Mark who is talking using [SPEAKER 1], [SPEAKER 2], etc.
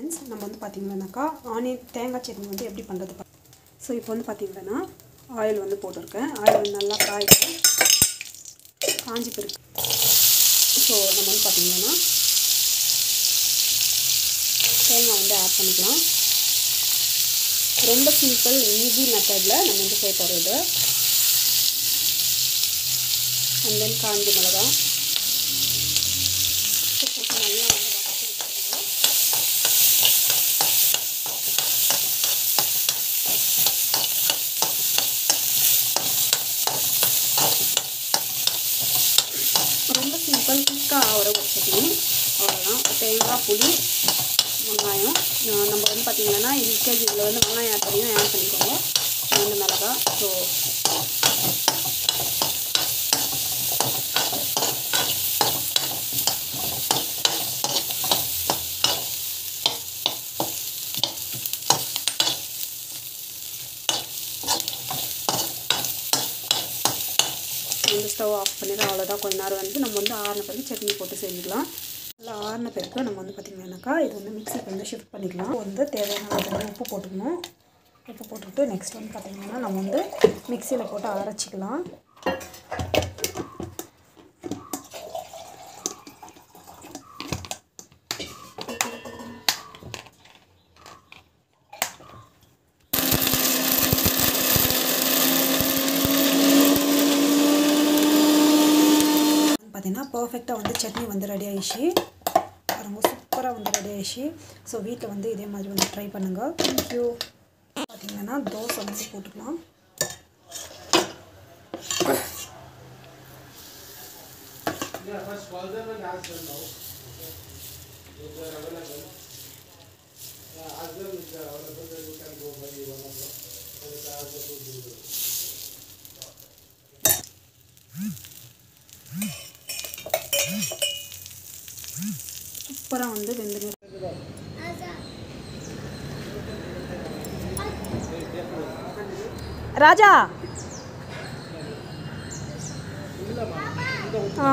[SPEAKER 1] Friends, நம்ம வந்து பார்த்திங்கன்னாக்கா ஆனியன் தேங்காய் சட்னி வந்து எப்படி பண்ணுறது. ஸோ இப்போ வந்து பார்த்திங்கன்னா ஆயில் வந்து போட்டிருக்கேன். ஆயில் வந்து நல்லா காஞ்சி பிறகு ஸோ நம்ம வந்து பார்த்திங்கன்னா தேங்காய் வந்து ஆட் பண்ணிக்கலாம். ரொம்ப சிம்பிள் ஈஸி மெத்தடில் நம்ம வந்து செய்ய போகிறது. அண்ட் தென் காஞ்சி மிளகா நல்லா வந்து ரொம்ப சிம்பிள் குயிக்காக ஆகிற ஒரு சட்னி. அவ்வளோதான். தேங்காய், புளி, வெங்காயம். நம்ம வந்து பார்த்திங்கன்னா எல்கேஜி இதில் வந்து வெங்காயம் ஆட் பண்ணிக்கோங்க. வந்து மிளகா. ஸோ வந்து ஸ்டவ் ஆஃப் பண்ணிடுற அவ்வளோதான். கொஞ்ச நேரம் வந்து நம்ம வந்து ஆறின பிறகு சட்னி போட்டு செஞ்சுக்கலாம். நல்லா ஆறின பிறகு நம்ம வந்து பார்த்திங்கன்னாக்கா இது வந்து மிக்ஸிக்கு வந்து ஷிஃப்ட் பண்ணிக்கலாம். வந்து தேவையான அளவு உப்பு போட்டுக்கணும். உப்பு போட்டுட்டு நெக்ஸ்ட் வந்து பார்த்திங்கன்னா நம்ம வந்து மிக்ஸியில் போட்டு அரைச்சிக்கலாம். பார்த்தீங்கன்னா பர்ஃபெக்டாக வந்து சட்னி வந்து ரெடி ஆகிடுச்சு. ரொம்ப சூப்பராக வந்து ரெடி ஆகிடுச்சு. ஸோ வீட்டில் வந்து இதே மாதிரி வந்து ட்ரை பண்ணுங்கள். தேங்க்யூ. பார்த்தீங்கன்னா தோசை வந்து போட்டுக்கலாம். சூப்பராக வந்து வெந்து ராஜா ஆ